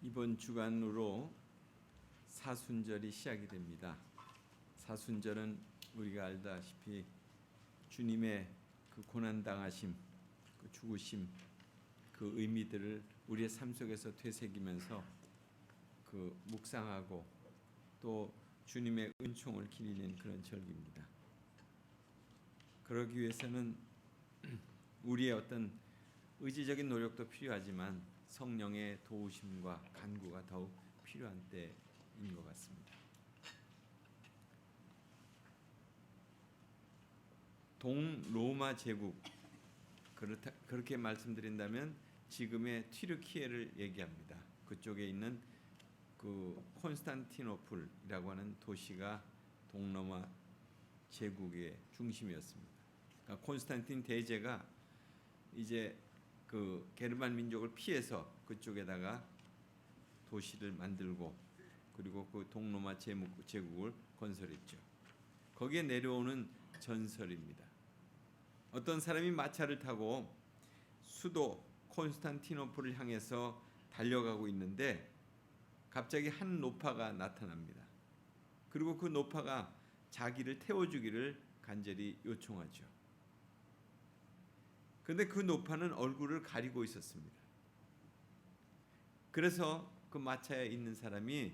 이번 주간으로 사순절이 시작이 됩니다. 사순절은 우리가 알다시피 주님의 그 고난당하심, 그 죽으심, 그 의미들을 우리의 삶 속에서 되새기면서 그 묵상하고 또 주님의 은총을 기리는 그런 절기입니다. 그러기 위해서는 우리의 어떤 의지적인 노력도 필요하지만 성령의 도우심과 간구가 더욱 필요한 때인 것 같습니다. 동로마 제국, 그렇게 말씀드린다면 지금의 튀르키예를 얘기합니다. 그쪽에 있는 그 콘스탄티노플이라고 하는 도시가 동로마 제국의 중심이었습니다. 그러니까 콘스탄틴 대제가 이제 그 게르만 민족을 피해서 그쪽에다가 도시를 만들고 그리고 그 동로마 제국을 건설했죠. 거기에 내려오는 전설입니다. 어떤 사람이 마차를 타고 수도 콘스탄티노플을 향해서 달려가고 있는데 갑자기 한 노파가 나타납니다. 그리고 그 노파가 자기를 태워주기를 간절히 요청하죠. 그런데 그 노파는 얼굴을 가리고 있었습니다. 그래서 그 마차에 있는 사람이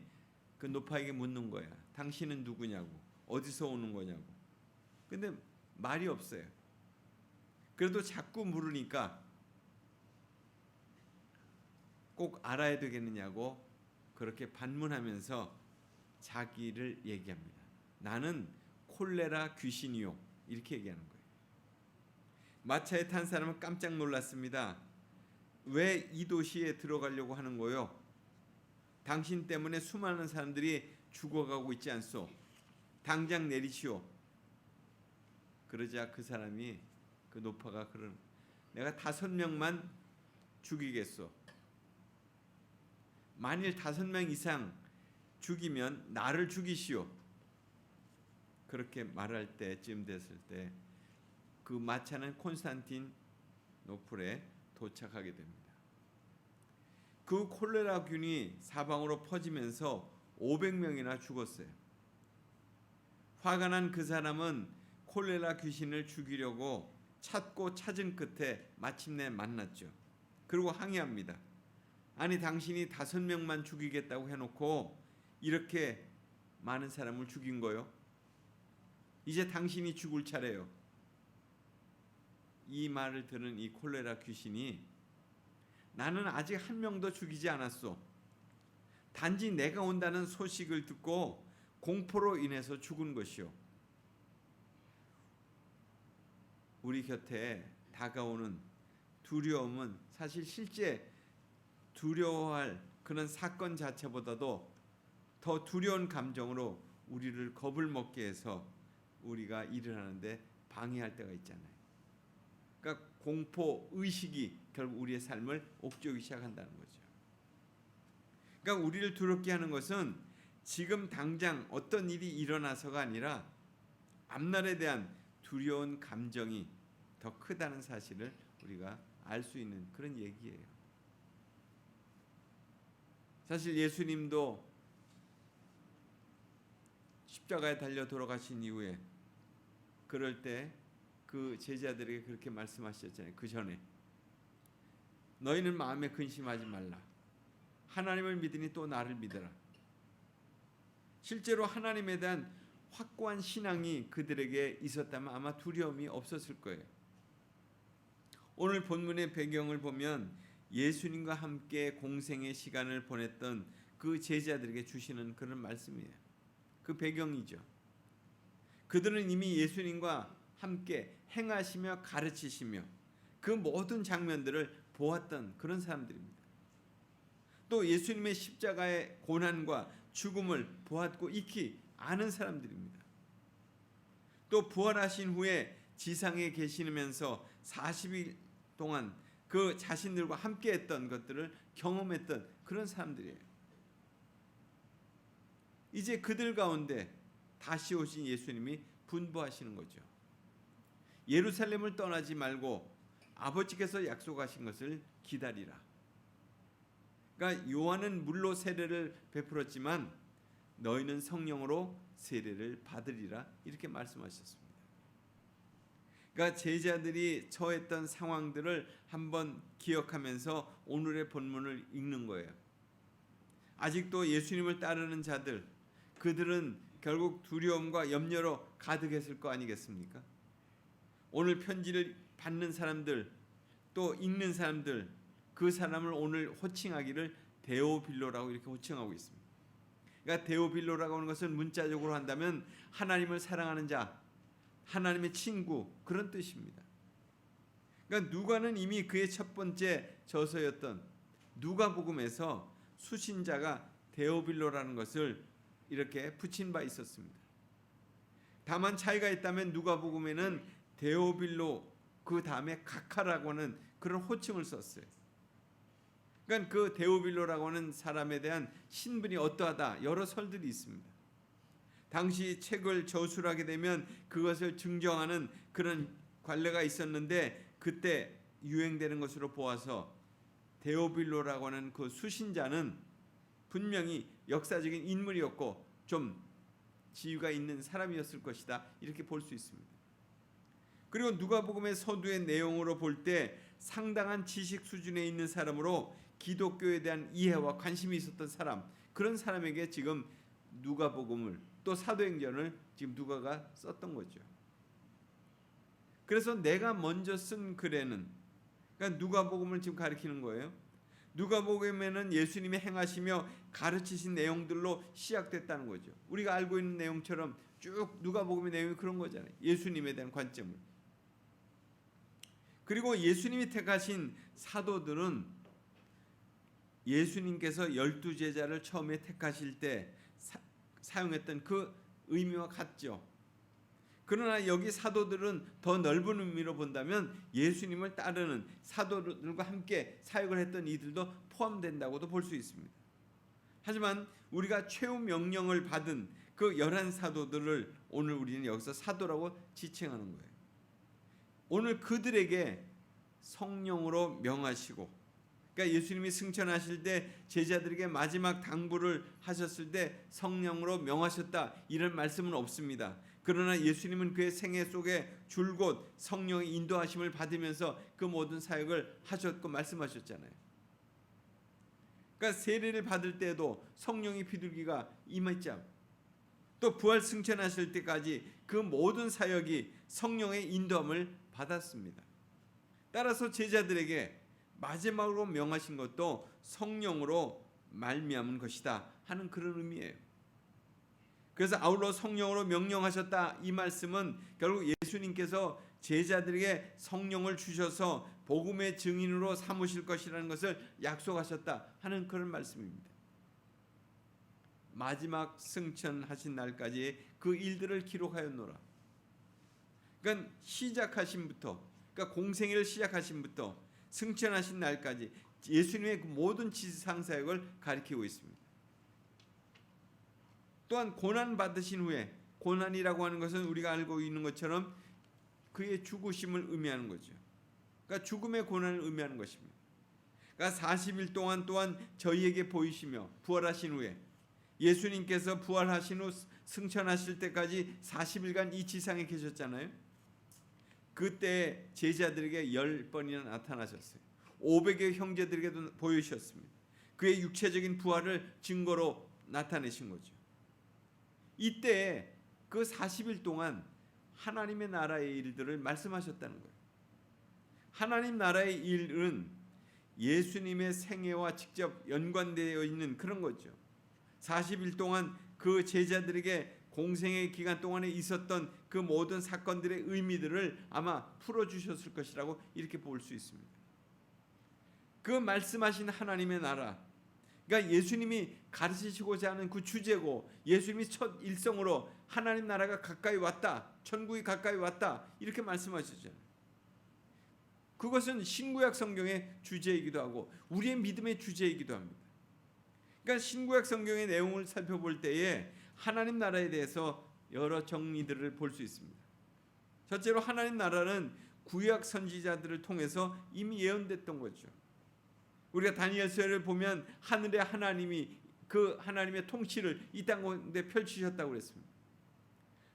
그 노파에게 묻는 거야. 당신은 누구냐고, 어디서 오는 거냐고. 근데 말이 없어요. 그래도 자꾸 물으니까 꼭 알아야 되겠느냐고 그렇게 반문하면서 자기를 얘기합니다. 나는 콜레라 귀신이요. 이렇게 얘기하는 거예요. 마차에 탄 사람은 깜짝 놀랐습니다. 왜 이 도시에 들어가려고 하는 거요? 당신 때문에 수많은 사람들이 죽어가고 있지 않소? 당장 내리시오. 그러자 그 사람이 그 노파가 그런 내가 5명만 죽이겠소. 만일 5명 이상 죽이면 나를 죽이시오. 그렇게 말할 때쯤 됐을 때 그 마차는 콘스탄티노플에 도착하게 됩니다. 그 콜레라균이 사방으로 퍼지면서 500명이나 죽었어요. 화가 난 그 사람은 콜레라 귀신을 죽이려고 찾고 찾은 끝에 마침내 만났죠. 그리고 항의합니다. 아니 당신이 5명만 죽이겠다고 해놓고 이렇게 많은 사람을 죽인 거요? 이제 당신이 죽을 차례요. 이 말을 들은 이 콜레라 귀신이 나는 아직 한 명도 죽이지 않았소. 단지 내가 온다는 소식을 듣고 공포로 인해서 죽은 것이요. 우리 곁에 다가오는 두려움은 사실 실제 두려워할 그런 사건 자체보다도 더 두려운 감정으로 우리를 겁을 먹게 해서 우리가 일을 하는데 방해할 때가 있잖아요. 그러니까 공포 의식이 결국 우리의 삶을 옥죄기 시작한다는 거죠. 그러니까 우리를 두렵게 하는 것은 지금 당장 어떤 일이 일어나서가 아니라 앞날에 대한 두려운 감정이 더 크다는 사실을 우리가 알 수 있는 그런 얘기예요. 사실 예수님도 십자가에 달려 돌아가신 이후에 그럴 때 그 제자들에게 그렇게 말씀하셨잖아요. 그 전에 너희는 마음에 근심하지 말라. 하나님을 믿으니 또 나를 믿어라. 실제로 하나님에 대한 확고한 신앙이 그들에게 있었다면 아마 두려움이 없었을 거예요. 오늘 본문의 배경을 보면 예수님과 함께 공생의 시간을 보냈던 그 제자들에게 주시는 그런 말씀이에요. 그 배경이죠. 그들은 이미 예수님과 함께 행하시며 가르치시며 그 모든 장면들을 보았던 그런 사람들입니다. 또 예수님의 십자가의 고난과 죽음을 보았고 익히 아는 사람들입니다. 또 부활하신 후에 지상에 계시면서 40일 동안 그 자신들과 함께 했던 것들을 경험했던 그런 사람들이에요. 이제 그들 가운데 다시 오신 예수님이 분부하시는 거죠. 예루살렘을 떠나지 말고 아버지께서 약속하신 것을 기다리라. 그러니까 요한은 물로 세례를 베풀었지만 너희는 성령으로 세례를 받으리라 이렇게 말씀하셨습니다. 그러니까 제자들이 처했던 상황들을 한번 기억하면서 오늘의 본문을 읽는 거예요. 아직도 예수님을 따르는 자들, 그들은 결국 두려움과 염려로 가득했을 거 아니겠습니까? 오늘 편지를 받는 사람들, 또 읽는 사람들, 그 사람을 오늘 호칭하기를 데오빌로라고 이렇게 호칭하고 있습니다. 그러니까 데오빌로라고 하는 것은 문자적으로 한다면 하나님을 사랑하는 자, 하나님의 친구, 그런 뜻입니다. 그러니까 누가는 이미 그의 첫 번째 저서였던 누가복음에서 수신자가 데오빌로라는 것을 이렇게 붙인 바 있었습니다. 다만 차이가 있다면 누가복음에는 데오빌로 그 다음에 가카라고 하는 그런 호칭을 썼어요. 그러니까 그 데오빌로라고 하는 사람에 대한 신분이 어떠하다 여러 설들이 있습니다. 당시 책을 저술하게 되면 그것을 증정하는 그런 관례가 있었는데 그때 유행되는 것으로 보아서 데오빌로라고 하는 그 수신자는 분명히 역사적인 인물이었고 좀 지위가 있는 사람이었을 것이다 이렇게 볼 수 있습니다. 그리고 누가복음의 서두의 내용으로 볼 때 상당한 지식 수준에 있는 사람으로 기독교에 대한 이해와 관심이 있었던 사람, 그런 사람에게 지금 누가복음을 또 사도행전을 지금 누가가 썼던 거죠. 그래서 내가 먼저 쓴 글에는, 그러니까 누가복음을 지금 가리키는 거예요. 누가복음에는 예수님이 행하시며 가르치신 내용들로 시작됐다는 거죠. 우리가 알고 있는 내용처럼 쭉 누가복음의 내용이 그런 거잖아요. 예수님에 대한 관점을. 그리고 예수님이 택하신 사도들은 예수님께서 12제자를 처음에 택하실 때 사용했던 그 의미와 같죠. 그러나 여기 사도들은 더 넓은 의미로 본다면 예수님을 따르는 사도들과 함께 사역을 했던 이들도 포함된다고도 볼 수 있습니다. 하지만 우리가 최후 명령을 받은 그 11사도들을 오늘 우리는 여기서 사도라고 지칭하는 거예요. 오늘 그들에게 성령으로 명하시고, 그러니까 예수님이 승천하실 때 제자들에게 마지막 당부를 하셨을 때 성령으로 명하셨다 이런 말씀은 없습니다. 그러나 예수님은 그의 생애 속에 줄곧 성령의 인도하심을 받으면서 그 모든 사역을 하셨고 말씀하셨잖아요. 그러니까 세례를 받을 때도 성령의 비둘기가 임했죠. 또 부활 승천하실 때까지 그 모든 사역이 성령의 인도함을 받았습니다. 따라서 제자들에게 마지막으로 명하신 것도 성령으로 말미암은 것이다 하는 그런 의미예요. 그래서 아울러 성령으로 명령하셨다 이 말씀은 결국 예수님께서 제자들에게 성령을 주셔서 복음의 증인으로 삼으실 것이라는 것을 약속하셨다 하는 그런 말씀입니다. 마지막 승천하신 날까지 그 일들을 기록하였노라. 그러니까 시작하심부터, 그러니까 공생애를 시작하심부터 승천하신 날까지 예수님의 그 모든 지상 사역을 가리키고 있습니다. 또한 고난 받으신 후에, 고난이라고 하는 것은 우리가 알고 있는 것처럼 그의 죽으심을 의미하는 거죠. 그러니까 죽음의 고난을 의미하는 것입니다. 그러니까 40일 동안 또한 저희에게 보이시며 부활하신 후에, 예수님께서 부활하신 후 승천하실 때까지 40일간 이 지상에 계셨잖아요. 그때 제자들에게 10번이나 나타나셨어요. 500의 형제들에게도 보이셨습니다. 그의 육체적인 부활을 증거로 나타내신 거죠. 이때 그 40일 동안 하나님의 나라의 일들을 말씀하셨다는 거예요. 하나님 나라의 일은 예수님의 생애와 직접 연관되어 있는 그런 거죠. 40일 동안 그 제자들에게 공생의 기간 동안에 있었던 그 모든 사건들의 의미들을 아마 풀어주셨을 것이라고 이렇게 볼 수 있습니다. 그 말씀하신 하나님의 나라, 그러니까 예수님이 가르치시고자 하는 그 주제고, 예수님이 첫 일성으로 하나님 나라가 가까이 왔다, 천국이 가까이 왔다 이렇게 말씀하셨잖아요. 그것은 신구약 성경의 주제이기도 하고 우리의 믿음의 주제이기도 합니다. 그러니까 신구약 성경의 내용을 살펴볼 때에 하나님 나라에 대해서 여러 정리들을 볼 수 있습니다. 첫째로 하나님 나라는 구약 선지자들을 통해서 이미 예언됐던 거죠. 우리가 다니엘서를 보면 하늘의 하나님이 그 하나님의 통치를 이 땅 가운데 펼치셨다고 그랬습니다.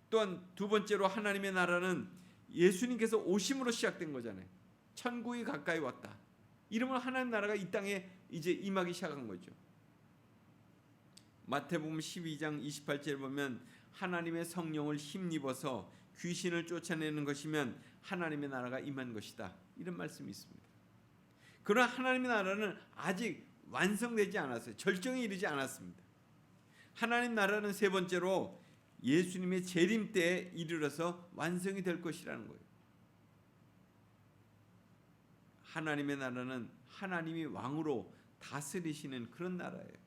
또한 두 번째로 하나님의 나라는 예수님께서 오심으로 시작된 거잖아요. 천국이 가까이 왔다. 이러면 하나님 나라가 이 땅에 이제 임하기 시작한 거죠. 마태복음 12장 28절에 보면 하나님의 성령을 힘입어서 귀신을 쫓아내는 것이면 하나님의 나라가 임한 것이다. 이런 말씀이 있습니다. 그러나 하나님의 나라는 아직 완성되지 않았어요. 절정에 이르지 않았습니다. 하나님 나라는 세 번째로 예수님의 재림 때에 이르러서 완성이 될 것이라는 거예요. 하나님의 나라는 하나님이 왕으로 다스리시는 그런 나라예요.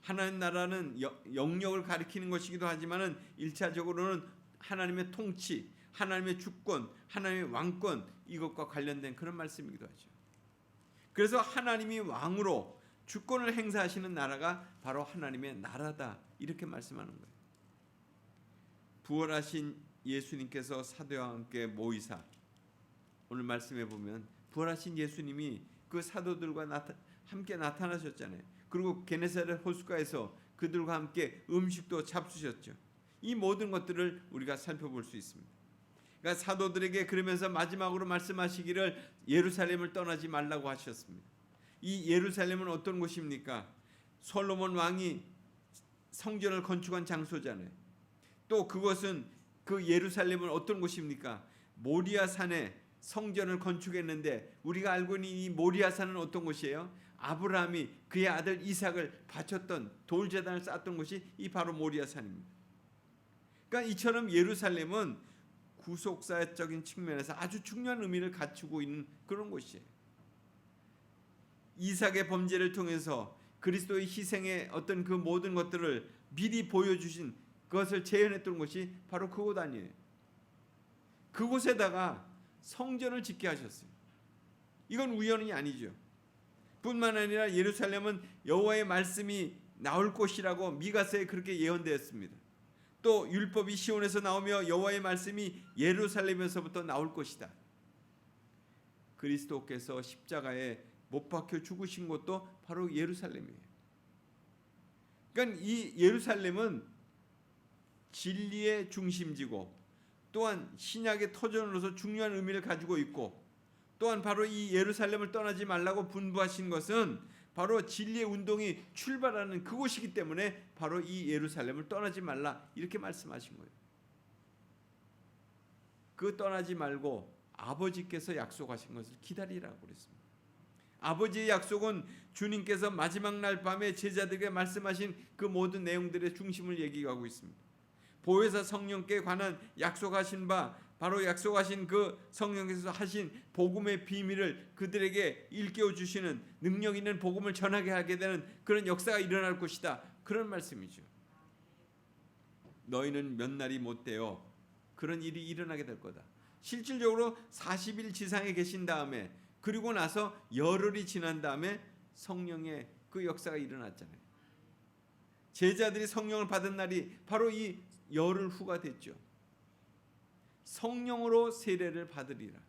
하나님 나라는 영역을 가리키는 것이기도 하지만은 1차적으로는 하나님의 통치, 하나님의 주권, 하나님의 왕권 이것과 관련된 그런 말씀이기도 하죠. 그래서 하나님이 왕으로 주권을 행사하시는 나라가 바로 하나님의 나라다 이렇게 말씀하는 거예요. 부활하신 예수님께서 사도와 함께 모이사 오늘 말씀해 보면 부활하신 예수님이 그 사도들과 함께 나타나셨잖아요. 그리고 게네사렛 호숫가에서 그들과 함께 음식도 잡수셨죠. 이 모든 것들을 우리가 살펴볼 수 있습니다. 그러니까 사도들에게 그러면서 마지막으로 말씀하시기를 예루살렘을 떠나지 말라고 하셨습니다. 이 예루살렘은 어떤 곳입니까? 솔로몬 왕이 성전을 건축한 장소잖아요. 또 그것은 그 예루살렘은 어떤 곳입니까? 모리아 산에 성전을 건축했는데 우리가 알고 있는 이 모리아 산은 어떤 곳이에요? 아브라함이 그의 아들 이삭을 바쳤던 돌제단을 쌓았던 곳이 이 바로 모리아 산입니다. 그러니까 이처럼 예루살렘은 구속사적인 측면에서 아주 중요한 의미를 갖추고 있는 그런 곳이에요. 이삭의 범죄를 통해서 그리스도의 희생의 어떤 그 모든 것들을 미리 보여주신 그것을 재현했던 곳이 바로 그곳 아니에요. 그곳에다가 성전을 짓게 하셨어요. 이건 우연이 아니죠. 뿐만 아니라 예루살렘은 여호와의 말씀이 나올 곳이라고 미가서에 그렇게 예언되었습니다. 또 율법이 시온에서 나오며 여호와의 말씀이 예루살렘에서부터 나올 것이다. 그리스도께서 십자가에 못 박혀 죽으신 곳도 바로 예루살렘이에요. 그러니까 이 예루살렘은 진리의 중심지고 또한 신약의 터전으로서 중요한 의미를 가지고 있고 또한 바로 이 예루살렘을 떠나지 말라고 분부하신 것은 바로 진리의 운동이 출발하는 그곳이기 때문에 바로 이 예루살렘을 떠나지 말라 이렇게 말씀하신 거예요. 그 떠나지 말고 아버지께서 약속하신 것을 기다리라고 그랬습니다. 아버지의 약속은 주님께서 마지막 날 밤에 제자들에게 말씀하신 그 모든 내용들의 중심을 얘기하고 있습니다. 보혜사 성령께 관한 약속하신 바 바로 약속하신 그 성령께서 하신 복음의 비밀을 그들에게 일깨워 주시는 능력 있는 복음을 전하게 하게 되는 그런 역사가 일어날 것이다. 그런 말씀이죠. 너희는 몇 날이 못 되어 그런 일이 일어나게 될 거다. 실질적으로 40일 지상에 계신 다음에 그리고 나서 열흘이 지난 다음에 성령의 그 역사가 일어났잖아요. 제자들이 성령을 받은 날이 바로 이 열흘 후가 됐죠. 성령으로 세례를 받으리라.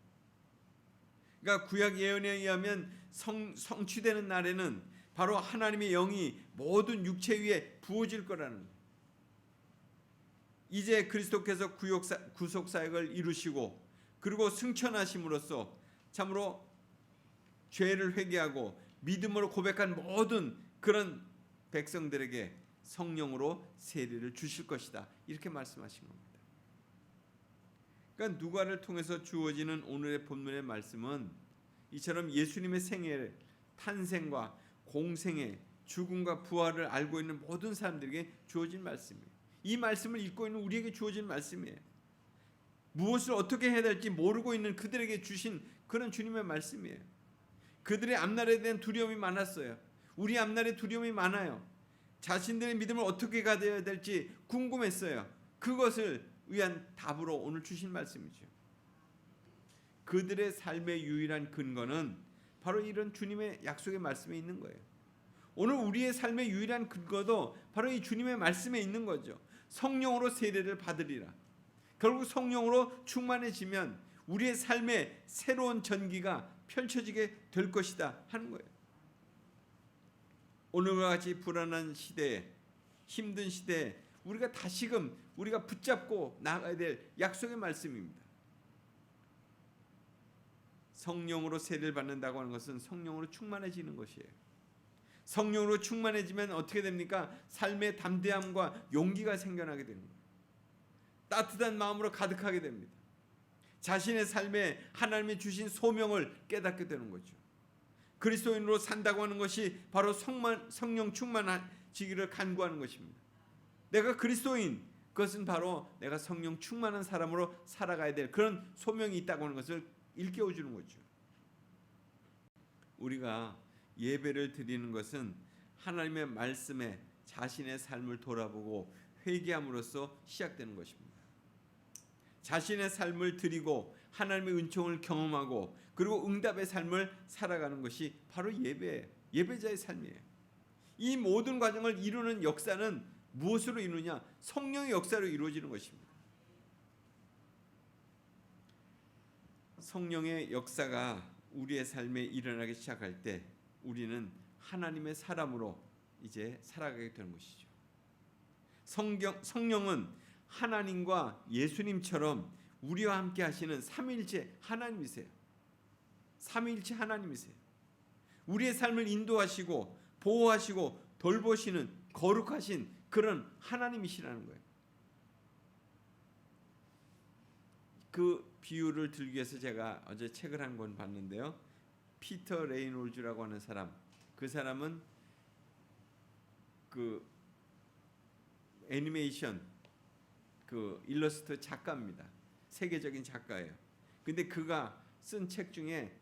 그러니까 구약 예언에 의하면 성취되는 날에는 바로 하나님의 영이 모든 육체 위에 부어질 거라는 거예요. 이제 그리스도께서 구속 사역을 이루시고 그리고 승천하심으로써 참으로 죄를 회개하고 믿음으로 고백한 모든 그런 백성들에게 성령으로 세례를 주실 것이다. 이렇게 말씀하신 겁니다. 그러니까 누가를 통해서 주어지는 오늘의 본문의 말씀은 이처럼 예수님의 생애, 탄생과 공생애, 죽음과 부활을 알고 있는 모든 사람들에게 주어진 말씀이에요. 이 말씀을 읽고 있는 우리에게 주어진 말씀이에요. 무엇을 어떻게 해야 될지 모르고 있는 그들에게 주신 그런 주님의 말씀이에요. 그들의 앞날에 대한 두려움이 많았어요. 우리 앞날에 두려움이 많아요. 자신들의 믿음을 어떻게 가져야 될지 궁금했어요. 그것을 위한 답으로 오늘 주신 말씀이죠. 그들의 삶의 유일한 근거는 바로 이런 주님의 약속의 말씀에 있는 거예요. 오늘 우리의 삶의 유일한 근거도 바로 이 주님의 말씀에 있는 거죠. 성령으로 세례를 받으리라. 결국 성령으로 충만해지면 우리의 삶에 새로운 전기가 펼쳐지게 될 것이다 하는 거예요. 오늘과 같이 불안한 시대에, 힘든 시대에 우리가 다시금 우리가 붙잡고 나가야 될 약속의 말씀입니다. 성령으로 세례를 받는다고 하는 것은 성령으로 충만해지는 것이에요. 성령으로 충만해지면 어떻게 됩니까? 삶의 담대함과 용기가 생겨나게 되는 거예요. 따뜻한 마음으로 가득하게 됩니다. 자신의 삶에 하나님이 주신 소명을 깨닫게 되는 거죠. 그리스도인으로 산다고 하는 것이 바로 성령 충만하시기를 간구하는 것입니다. 내가 그리스도인, 그것은 바로 내가 성령 충만한 사람으로 살아가야 될 그런 소명이 있다고 하는 것을 일깨워주는 거죠. 우리가 예배를 드리는 것은 하나님의 말씀에 자신의 삶을 돌아보고 회개함으로써 시작되는 것입니다. 자신의 삶을 드리고 하나님의 은총을 경험하고 그리고 응답의 삶을 살아가는 것이 바로 예배예요. 예배자의 삶이에요. 이 모든 과정을 이루는 역사는 무엇으로 이루냐? 성령의 역사로 이루어지는 것입니다. 성령의 역사가 우리의 삶에 일어나기 시작할 때 우리는 하나님의 사람으로 이제 살아가게 되는 것이죠. 성령은 하나님과 예수님처럼 우리와 함께 하시는 삼위일체 하나님이세요. 삼위일체 하나님이세요. 우리의 삶을 인도하시고 보호하시고 돌보시는 거룩하신 그런 하나님이시라는 거예요. 그 비유를 들기 위해서 제가 어제 책을 한 권 봤는데요. 피터 레이놀즈라고 하는 사람, 그 사람은 그 애니메이션 그 일러스트 작가입니다. 세계적인 작가예요. 근데 그가 쓴 책 중에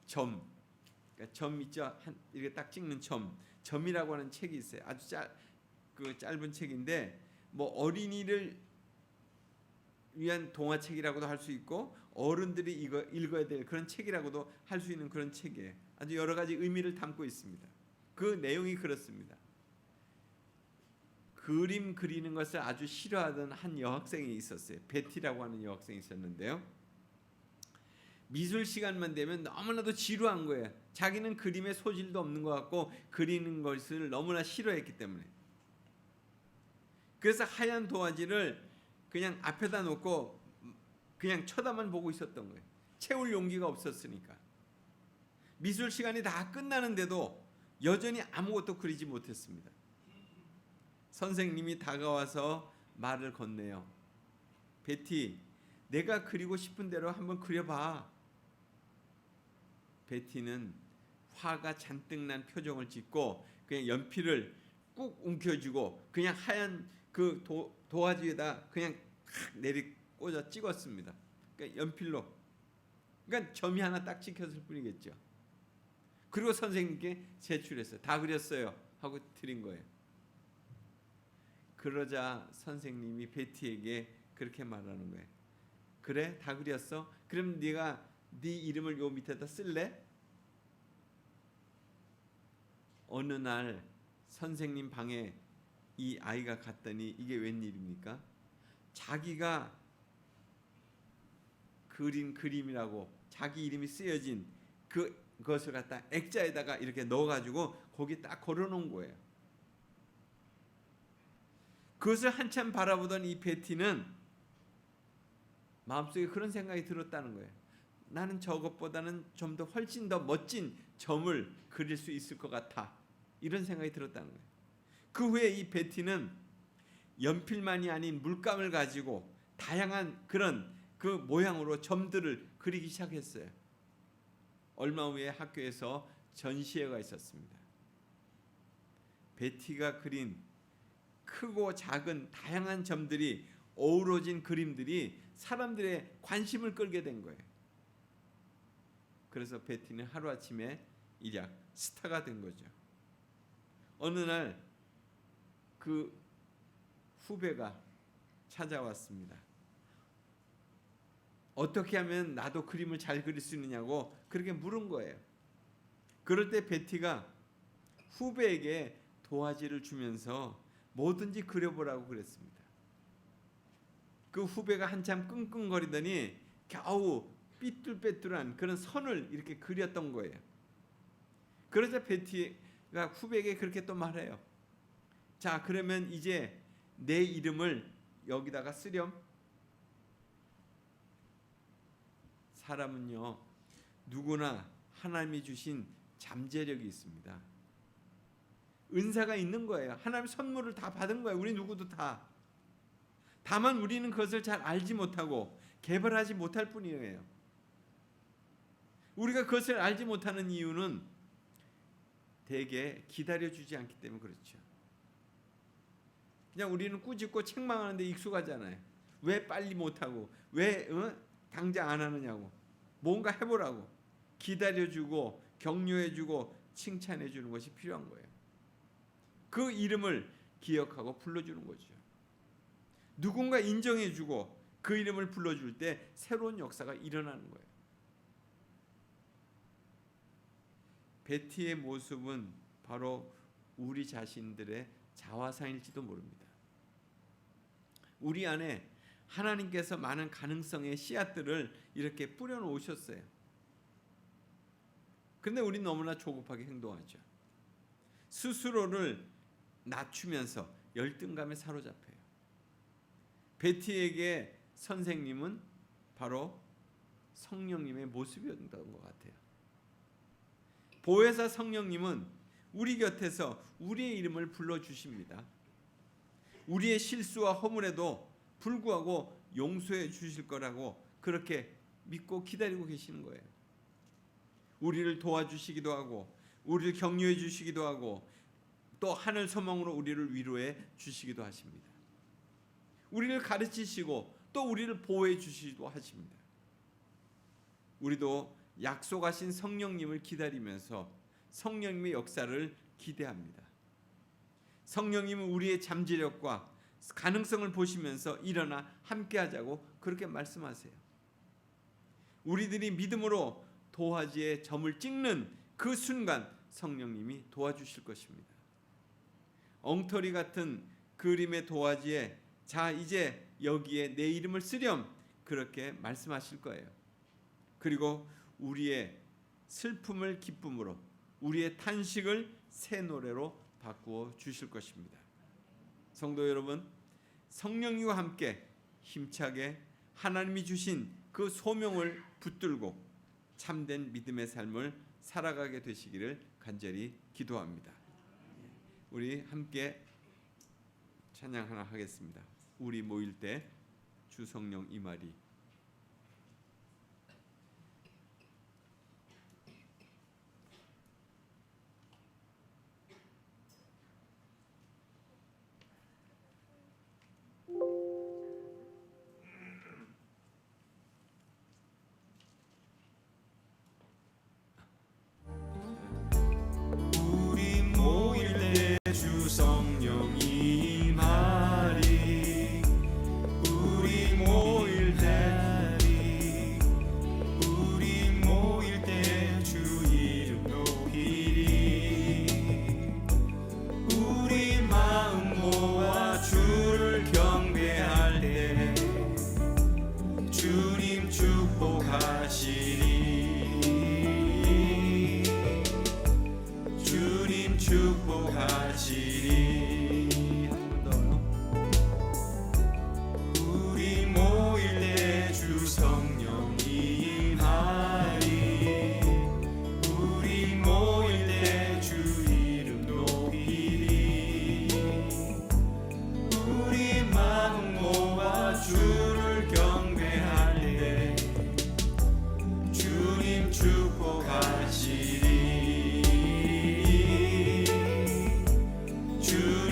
그러니까 점 있죠? 이렇게 딱 찍는 점이라고 하는 책이 있어요. 아주 짧은 책인데 뭐 어린이를 위한 동화책이라고도 할 수 있고 어른들이 읽어야 될 그런 책이라고도 할 수 있는 그런 책이에요. 아주 여러 가지 의미를 담고 있습니다. 그 내용이 그렇습니다. 그림 그리는 것을 아주 싫어하던 한 여학생이 있었어요. 베티라고 하는 여학생이 있었는데요. 미술 시간만 되면 너무나도 지루한 거예요. 자기는 그림에 소질도 없는 것 같고 그리는 것을 너무나 싫어했기 때문에. 그래서 하얀 도화지를 그냥 앞에다 놓고 그냥 쳐다만 보고 있었던 거예요. 채울 용기가 없었으니까. 미술 시간이 다 끝나는데도 여전히 아무것도 그리지 못했습니다. 선생님이 다가와서 말을 건네요. 베티, 내가 그리고 싶은 대로 한번 그려봐. 베티는 화가 잔뜩 난 표정을 짓고 그냥 연필을 꾹 움켜쥐고 그냥 하얀 그 도화지에다 그냥 내리 꽂아 찍었습니다. 그러니까 연필로. 그러니까 점이 하나 딱 찍혔을 뿐이겠죠. 그리고 선생님께 제출했어요. 다 그렸어요. 하고 드린 거예요. 그러자 선생님이 베티에게 그렇게 말하는 거예요. 그래? 다 그렸어? 그럼 네가 네 이름을 요 밑에다 쓸래? 어느 날 선생님 방에 이 아이가 갔더니 이게 웬일입니까? 자기가 그린 그림이라고 자기 이름이 쓰여진 그것을 갖다 액자에다가 이렇게 넣어가지고 거기 딱 걸어놓은 거예요. 그것을 한참 바라보던 이 베티는 마음속에 그런 생각이 들었다는 거예요. 나는 저것보다는 좀 더 훨씬 더 멋진 점을 그릴 수 있을 것 같아. 이런 생각이 들었다는 거예요. 그 후에 이 베티는 연필만이 아닌 물감을 가지고 다양한 그런 그 모양으로 점들을 그리기 시작했어요. 얼마 후에 학교에서 전시회가 있었습니다. 베티가 그린 크고 작은 다양한 점들이 어우러진 그림들이 사람들의 관심을 끌게 된 거예요. 그래서 베티는 하루아침에 일약 스타가 된 거죠. 어느 날 그 후배가 찾아왔습니다. 어떻게 하면 나도 그림을 잘 그릴 수 있느냐고 그렇게 물은 거예요. 그럴 때 베티가 후배에게 도화지를 주면서 뭐든지 그려보라고 그랬습니다. 그 후배가 한참 끙끙거리더니 겨우 삐뚤빼뚤한 그런 선을 이렇게 그렸던 거예요. 그러자 베티 그러니까 후배에게 그렇게 또 말해요. 자, 그러면 이제 내 이름을 여기다가 쓰렴. 사람은요, 누구나 하나님이 주신 잠재력이 있습니다. 은사가 있는 거예요. 하나님 선물을 다 받은 거예요. 우리 누구도 다. 다만 우리는 그것을 잘 알지 못하고 개발하지 못할 뿐이에요. 우리가 그것을 알지 못하는 이유는 대개 기다려주지 않기 때문에 그렇죠. 그냥 우리는 꾸짖고 책망하는데 익숙하잖아요. 왜 빨리 못하고, 왜 당장 안 하느냐고, 뭔가 해보라고 기다려주고 격려해주고 칭찬해주는 것이 필요한 거예요. 그 이름을 기억하고 불러주는 거죠. 누군가 인정해주고 그 이름을 불러줄 때 새로운 역사가 일어나는 거예요. 베티의 모습은 바로 우리 자신들의 자화상일지도 모릅니다. 우리 안에 하나님께서 많은 가능성의 씨앗들을 이렇게 뿌려놓으셨어요. 근데 우리 너무나 조급하게 행동하죠. 스스로를 낮추면서 열등감에 사로잡혀요. 베티에게 선생님은 바로 성령님의 모습이었던 것 같아요. 보혜사 성령님은 우리 곁에서 우리의 이름을 불러주십니다. 우리의 실수와 허물에도 불구하고 용서해 주실 거라고 그렇게 믿고 기다리고 계시는 거예요. 우리를 도와주시기도 하고 우리를 격려해 주시기도 하고 또 하늘 소망으로 우리를 위로해 주시기도 하십니다. 우리를 가르치시고 또 우리를 보호해 주시기도 하십니다. 우리도 약속하신 성령님을 기다리면서 성령님의 역사를 기대합니다. 성령님은 우리의 잠재력과 가능성을 보시면서 일어나 함께하자고 그렇게 말씀하세요. 우리들이 믿음으로 도화지에 점을 찍는 그 순간 성령님이 도와주실 것입니다. 엉터리 같은 그림의 도화지에 자 이제 여기에 내 이름을 쓰렴 그렇게 말씀하실 거예요. 그리고 우리의 슬픔을 기쁨으로 우리의 탄식을 새 노래로 바꾸어 주실 것입니다. 성도 여러분, 성령님과 함께 힘차게 하나님이 주신 그 소명을 붙들고 참된 믿음의 삶을 살아가게 되시기를 간절히 기도합니다. 우리 함께 찬양 하나 하겠습니다. 우리 모일 때 주 성령 임하리. 축복하시리 주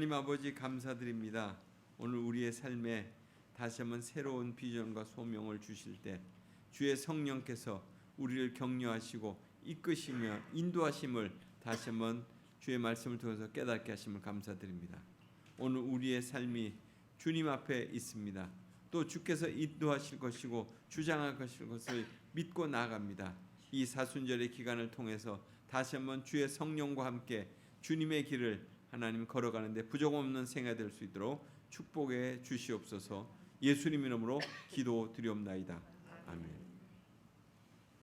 하나님 아버지 감사드립니다. 오늘 우리의 삶에 다시 한번 새로운 비전과 소명을 주실 때 주의 성령께서 우리를 격려하시고 이끄시며 인도하심을 다시 한번 주의 말씀을 통해서 깨닫게 하심을 감사드립니다. 오늘 우리의 삶이 주님 앞에 있습니다. 또 주께서 인도하실 것이고 주장할 것을 믿고 나아갑니다. 이 사순절의 기간을 통해서 다시 한번 주의 성령과 함께 주님의 길을 하나님 걸어가는데 부족 없는 생활이 될 수 있도록 축복해 주시옵소서. 예수님 이름으로 기도드리옵나이다. 아멘.